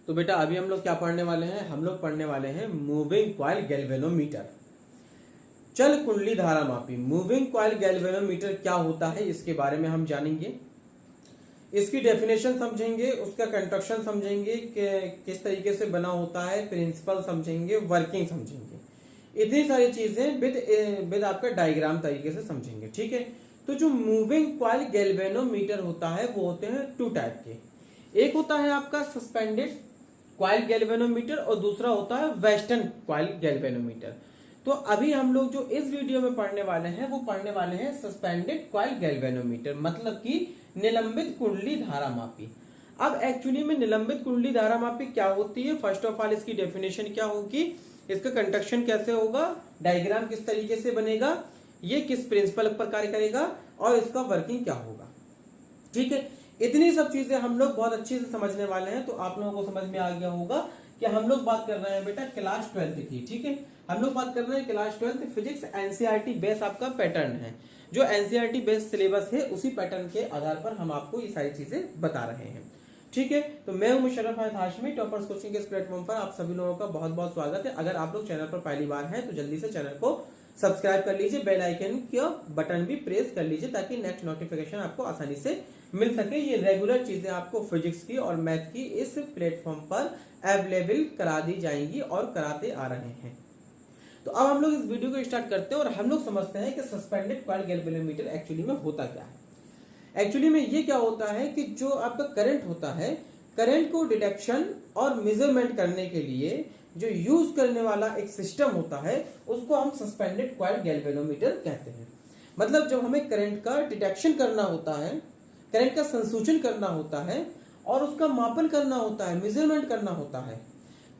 तो बेटा अभी हम लोग क्या पढ़ने वाले हैं, हम लोग पढ़ने वाले हैं मूविंग कॉइल गैल्वेनोमीटर, चल कुंडली धारा मापी। मूविंग कॉइल गैल्वेनोमीटर क्या होता है इसके बारे में हम जानेंगे, इसकी डेफिनेशन समझेंगे, उसका कंस्ट्रक्शन समझेंगे कि किस तरीके से बना होता है, प्रिंसिपल समझेंगे, वर्किंग समझेंगे, इतनी सारी चीजें विद आपका डायग्राम तरीके से समझेंगे। ठीक है, तो जो मूविंग कॉइल गैल्वेनोमीटर होता है वो होते हैं टू टाइप के। एक होता है आपका सस्पेंडेड कॉइल गैल्वेनोमीटर और दूसरा होता है वेस्टर्न कॉइल गैल्वेनोमीटर। तो अभी हम लोग जो इस वीडियो में पढ़ने वाले हैं वो पढ़ने वाले हैं सस्पेंडेड कॉइल गैल्वेनोमीटर, मतलब कि निलंबित कुंडली धारा मापी। अब एक्चुअली में निलंबित कुंडली धारा मापी क्या होती है, फर्स्ट ऑफ ऑल इसकी डेफिनेशन क्या होगी, इसका कंस्ट्रक्शन कैसे होगा, डायग्राम किस तरीके से बनेगा, ये किस प्रिंसिपल पर कार्य करेगा और इसका वर्किंग क्या होगा। ठीक है, इतनी सब चीजें हम लोग बहुत अच्छे से समझने वाले हैं। तो आप लोगों को समझ में आ गया होगा कि हम लोग बात कर रहे हैं बेटा क्लास 12 की। ठीक है, हम लोग बात कर रहे हैं क्लास 12 फिजिक्स एनसीईआरटी बेस आपका पैटर्न है, जो एनसीईआरटी बेस सिलेबस है उसी पैटर्न के आधार पर हम आपको ये सारी चीजें बता रहे हैं। ठीक है, तो मैं हूं मुशर्रफ अहमद हाशमी, टॉपर्स कोचिंग के इस प्लेटफॉर्म पर आप सभी लोगों का बहुत बहुत स्वागत है। अगर आप लोग चैनल पर पहली बार हैं तो जल्दी से चैनल को सब्सक्राइब कर लीजिए, बेल आइकन का बटन भी प्रेस कर लीजिए ताकि नेक्स्ट नोटिफिकेशन आपको आसानी से मिल सके। ये रेगुलर चीजें आपको फिजिक्स की और मैथ की इस प्लेटफॉर्म पर अवेलेबल करा दी जाएंगी और कराते आ रहे हैं। तो अब हम लोग इस वीडियो को स्टार्ट करते हैं और हम लोग समझते हैं कि सस्पेंडेड कॉइल गैल्वेनोमीटर एक्चुअली में होता क्या है। एक्चुअली में ये क्या होता है कि जो आपका करंट होता है, करंट को डिटेक्शन और मेजरमेंट करने के लिए जो यूज करने वाला एक सिस्टम होता है उसको हम सस्पेंडेड कॉइल गैल्वेनोमीटर कहते हैं। मतलब जब हमें करंट का डिटेक्शन करना होता है, करंट का संसूचन करना होता है और उसका मापन करना होता है, मेजरमेंट करना होता है,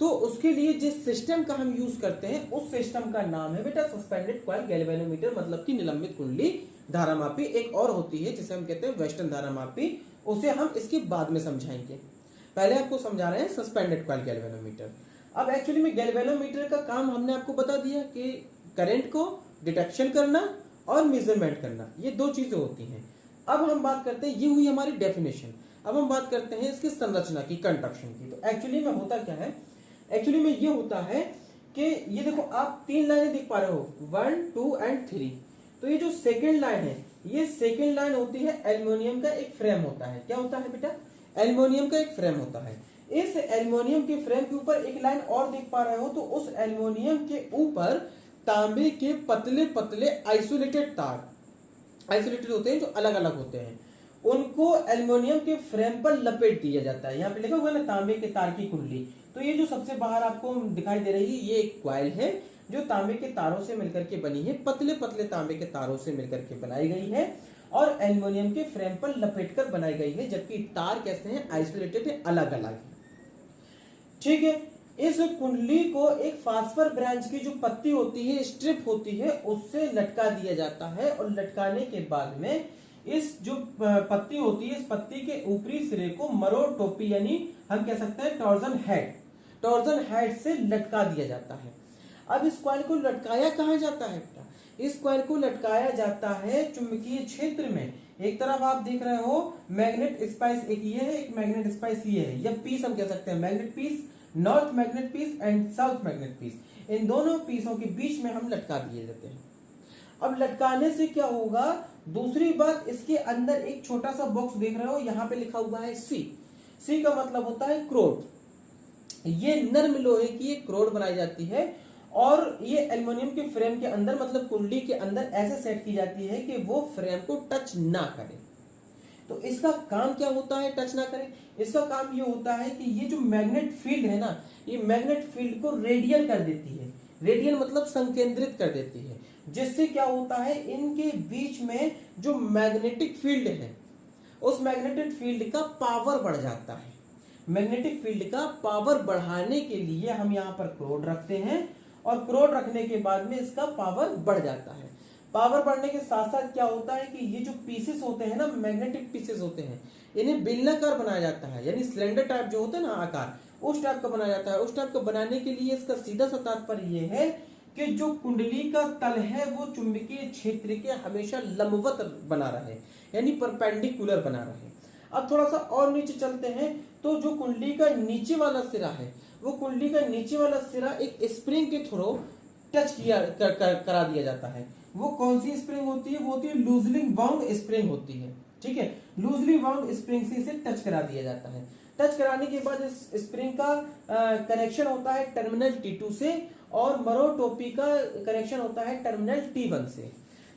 तो उसके लिए जिस सिस्टम का हम यूज करते हैं उस सिस्टम का नाम है बेटा सस्पेंडेड कॉइल गैल्वेनोमीटर, मतलब कि निलंबित कुंडली धारा मापी। एक और होती है जिसे हम कहते हैं वेस्टर्न धारा मापी, उसे हम इसके बाद में समझाएंगे। पहले आपको समझा रहे हैं सस्पेंडेड कॉइल गैल्वेनोमीटर। अब एक्चुअली में गैल्वेनोमीटर का काम हमने आपको बता दिया कि करंट को डिटेक्शन करना और मेजरमेंट करना, ये दो चीजें होती हैं। अब हम बात करते हैं, ये हुई हमारी डेफिनेशन। अब हम बात करते हैं इसकी संरचना की, कंस्ट्रक्शन की। तो एक्चुअली में होता क्या है, एक्चुअली में ये होता है कि ये देखो आप तीन लाइनें देख पा रहे हो, 1, 2 एंड 3। तो ये जो सेकेंड लाइन है, ये सेकेंड लाइन होती है एल्युमिनियम का एक फ्रेम होता है। क्या होता है बेटा, एल्युमिनियम का एक फ्रेम होता है। इस एल्युमिनियम के फ्रेम के ऊपर एक लाइन और देख पा रहे हो, तो उस एल्युमिनियम के ऊपर तांबे के पतले पतले आइसोलेटेड तार, आइसोलेटेड होते हैं जो अलग अलग होते हैं, उनको एल्युमिनियम के फ्रेम पर लपेट दिया जाता है। यहाँ पे लिखा हुआ है ना तांबे के तार की कुंडली। तो ये जो सबसे बाहर आपको दिखाई दे रही है ये एक कॉइल है जो तांबे के तारों से मिलकर के बनी है, पतले पतले तांबे के तारों से मिलकर के बनाई गई है और एल्युमिनियम के फ्रेम पर लपेट कर बनाई गई है, जबकि तार कैसे हैं, आइसोलेटेड है, अलग अलग है। ठीक है, इस कुंडली को एक फास्फर ब्रांच की जो पत्ती होती है, स्ट्रिप होती है, उससे लटका दिया जाता है और लटकाने के बाद में इस जो पत्ती होती है, इस पत्ती के ऊपरी सिरे को मरोड़ टोपी यानी हम कह सकते हैं टॉर्जन हेड, टॉर्जन हेड से लटका दिया जाता है। अब इस कॉइल को लटकाया कहाँ जाता है बेटा, इस कॉइल को लटकाया जाता है चुंबकीय क्षेत्र में। एक तरफ आप देख रहे हो मैग्नेट स्पाइस, एक ये है, एक मैग्नेट स्पाइस ये है, या पीस हम कह सकते हैं, magnet piece, north magnet piece and south magnet piece. इन दोनों पीसों के बीच में हम लटका दिए जाते हैं। अब लटकाने से क्या होगा, दूसरी बात, इसके अंदर एक छोटा सा बॉक्स देख रहे हो, यहाँ पे लिखा हुआ है सी। सी का मतलब होता है क्रोड। ये नर्म लोहे की एक क्रोड बनाई जाती है और ये एल्युमिनियम के फ्रेम के अंदर, मतलब कुंडली के अंदर ऐसे सेट की जाती है कि वो फ्रेम को टच ना करे। तो इसका काम क्या होता है, टच ना करे, इसका काम ये होता है कि ये जो मैग्नेट फील्ड है ना, ये मैग्नेट फील्ड को रेडियल कर देती है। रेडियल मतलब संकेंद्रित कर देती है, जिससे क्या होता है, इनके बीच में जो मैग्नेटिक फील्ड है उस मैग्नेटिक फील्ड का पावर बढ़ जाता है। मैग्नेटिक फील्ड का पावर बढ़ाने के लिए हम यहाँ पर क्रोड रखते हैं और क्रोड रखने के बाद में इसका पावर बढ़ जाता है। पावर बढ़ने के साथ साथ क्या होता है कि ये जो पीसेस होते हैं ना, मैग्नेटिक पीसेस होते हैं, इन्हें बेलनाकार बनाया जाता है, यानी सिलेंडर टाइप जो होता है ना आकार, उस टाइप का बनाया जाता है। उस टाइप का बनाने के लिए इसका सीधा सा तात्पर्य ये है कि जो कुंडली का तल है वो चुंबकीय क्षेत्र के हमेशा लंबवत बना रहे, यानी परपेंडिकुलर बना रहे। अब थोड़ा सा और नीचे चलते हैं तो जो कुंडली का नीचे वाला सिरा है, वो कुंडली का नीचे वाला सिरा एक स्प्रिंग के थ्रू टच करा दिया जाता है। वो कौन सी स्प्रिंग होती है? वो होती है लूजली बाउंड स्प्रिंग होती है। ठीक है, लूजली बाउंड स्प्रिंग से इसे टच करा दिया जाता है। टच कराने के बाद इस स्प्रिंग का कनेक्शन होता है टर्मिनल T2 से, और मरोटोपी का कनेक्शन होता है टर्मिनल T1 से।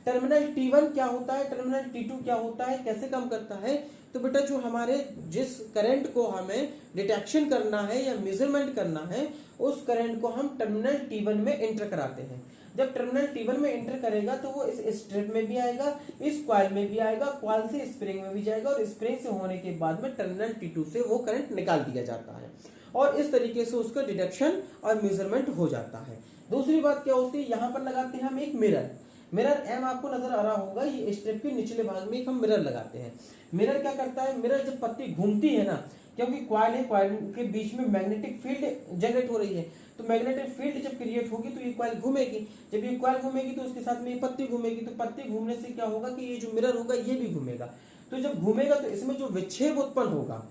टर्मिनल T1 क्या होता है, टर्मिनल T2 क्या होता है, कैसे काम करता है? तो बेटा जो हमारे जिस करंट को हमें डिटेक्शन करना है या मेजरमेंट करना है, उस करंट को हम टर्मिनल T1 में एंटर कराते हैं। जब टर्मिनल T1 में एंटर करेगा तो वो इस स्ट्रिप में भी आएगा, इस कॉइल में भी आएगा, कॉइल से स्प्रिंग में भी जाएगा, और स्प्रिंग से होने के बाद में टर्मिनल T2 से वो करंट निकाल दिया जाता है, और इस तरीके से उसका डिटेक्शन और मेजरमेंट हो जाता है। दूसरी बात क्या होती है, यहाँ पर लगाते हैं हम एक मिरर। मिरर एम आपको नजर आ रहा होगा, ये स्ट्रिप के निचले भाग में एक हम मिरर लगाते हैं। मिरर क्या करता है, मिरर जब पत्ती घूमती है ना, क्योंकि कॉइल है, कॉइल के बीच में मैग्नेटिक फील्ड जनरेट हो रही है, तो मैग्नेटिक फील्ड जब क्रिएट होगी तो ये कॉइल घूमेगी। जब ये कॉइल घूमेगी तो उसके साथ में ये पत्ती घूमेगी, तो पत्ती घूमने से क्या होगा कि ये जो मिरर होगा ये भी घूमेगा। तो जब घूमेगा तो इसमें जो विक्षेप उत्पन्न होगा,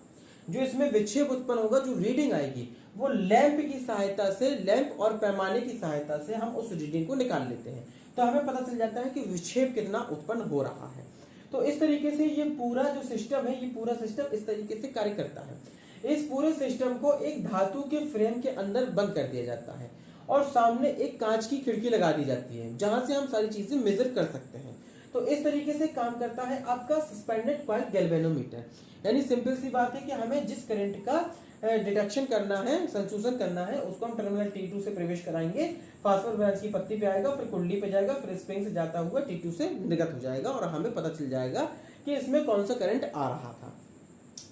जो इसमें विक्षेप उत्पन्न होगा, जो रीडिंग आएगी, वो लैंप की सहायता से, लैंप और पैमाने की सहायता से हम उस रीडिंग को निकाल लेते हैं। तो हमें पता चल जाता है कि विक्षेप कितना उत्पन्न हो रहा है। तो इस तरीके से ये पूरा जो सिस्टम है, ये पूरा सिस्टम इस तरीके से कार्य करता है। इस पूरे सिस्टम को एक धातु के फ्रेम के अंदर बंद कर दिया जाता है, और सामने एक कांच की खिड़की लगा दी जाती है, जहां से हम सारी चीजें मेजर कर सकते हैं। तो इस तरीके से काम करता है आपका सस्पेंडेड कॉइल गैल्वेनोमीटर। यानी सिंपल सी बात है कि हमें जिस करंट का डिटेक्शन करना है, संशोधन करना है, उसको हम टर्मिनल T2 से प्रवेश कराएंगे, फास्फोर ब्रांच की पत्ती पे आएगा, फिर कुंडली पे जाएगा, फिर स्प्रिंग से जाता हुआ T2 से निर्गत हो जाएगा, और हमें पता चल जाएगा कि इसमें कौन सा करंट आ रहा था।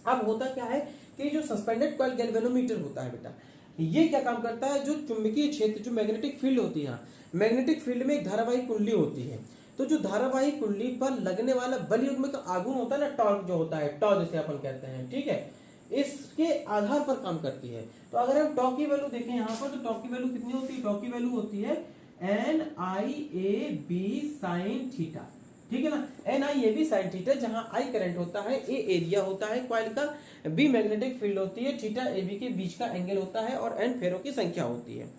अब होता क्या है कि जो सस्पेंडेड कॉइल गैल्वेनोमीटर होता है बेटा, ये क्या काम करता है, जो चुंबकीय क्षेत्र, जो मैग्नेटिक फील्ड होती है, मैग्नेटिक फील्ड में एक धारावाही कुंडली होती है, तो जो धारावाही कुंडली पर लगने वाला बल युग्म का आघूर्ण होता है ना, टॉर्क जो होता है, टॉ जिसे अपन कहते हैं, ठीक है, इसके आधार पर काम करती है। तो अगर हम टॉ की वैल्यू देखें यहाँ पर, तो टॉ की वैल्यू कितनी होती है, टॉ की वैल्यू होती है NIAB sin थीटा, ठीक है ना, NIAB sin थीटा, जहां I करंट होता है, A एरिया होता है कॉइल का, B मैग्नेटिक फील्ड होती है, थीटा AB के बीच का एंगल होता है, और N फेरों की संख्या होती है।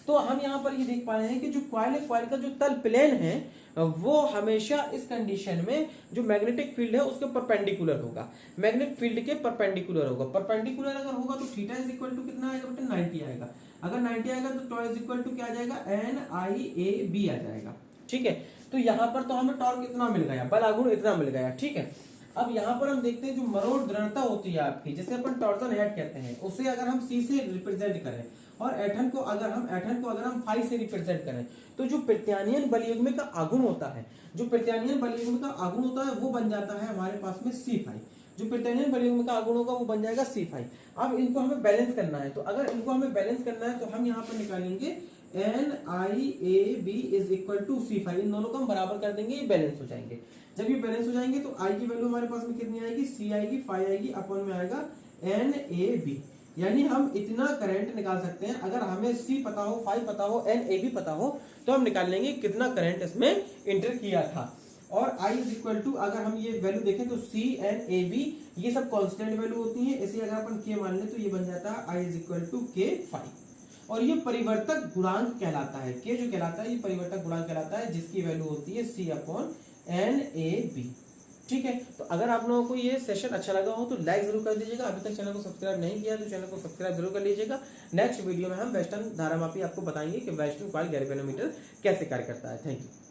तो हम यहाँ पर ये देख पा रहे हैं कि जो कॉइल है, कॉइल का जो तल प्लेन है, वो हमेशा इस कंडीशन में जो मैग्नेटिक फील्ड है उसके परपेंडिकुलर होगा, मैग्नेटिक फील्ड के परपेंडिकुलर होगा। परपेंडिकुलर अगर होगा तो थीटा इज इक्वल टू कितना आएगा बेटा, 90 आएगा। अगर 90 आएगा तो टॉ इज इक्वल टू क्या आ जाएगा, NIAB आ जाएगा। ठीक है, तो यहाँ पर तो हमें टॉर्क इतना मिल गया, बल आघूर्ण इतना मिल गया। ठीक है, अब यहाँ पर हम देखते हैं जो मरोड़ दृढ़ता होती है आपकी, जिसे अपन टॉर्सन हेड कहते हैं, उसे अगर हम C से रिप्रेजेंट करें, और ऐठन को अगर हम फाई से रिप्रेजेंट करें, तो जो प्रत्यानियन बल युग्म का आघूर्ण होता है, जो प्रत्यानियन बल युग्म का आघूर्ण होता है, वो बन जाता है हमारे पास में C5। जो प्रत्यानियन बल युग्म का आघूर्ण होगा वो बन जाएगा C5। अब इनको हमें बैलेंस करना है, तो अगर इनको हमें बैलेंस करना है तो हम यहाँ पर निकालेंगे NIAB is equal to C5। इन दोनों को हम बराबर कर देंगे, ये बैलेंस हो जाएंगे। जब ये बैलेंस हो जाएंगे तो I की वैल्यू हमारे पास में कितनी आएगी, C आएगी, फाई आएगी, अपन में आएगा NAB। यानी हम इतना करंट निकाल सकते हैं, अगर हमें C पता हो, फाई पता हो, NAB पता हो, तो हम निकाल लेंगे कितना करंट इसमें इंटर किया था। और I इज इक्वल टू, अगर हम ये वैल्यू देखें तो C NAB ये सब कांस्टेंट वैल्यू होती है, इसे अगर अपन K मान ले तो ये बन जाता है I is equal to K phi. और ये परिवर्तक गुणांक कहलाता है, K जो कहलाता है ये परिवर्तक गुणांक कहलाता है, जिसकी वैल्यू होती है C अपॉन NAB। ठीक है, तो अगर आप लोगों को ये सेशन अच्छा लगा हो तो लाइक जरूर कर दीजिएगा। अभी तक चैनल को सब्सक्राइब नहीं किया तो चैनल को सब्सक्राइब जरूर कर लीजिएगा। नेक्स्ट वीडियो में हम वेस्टर्न धारामापी आपको बताएंगे कि वेस्टर्न कॉइल गैल्वेनोमीटर कैसे कार्य करता है। Thank you.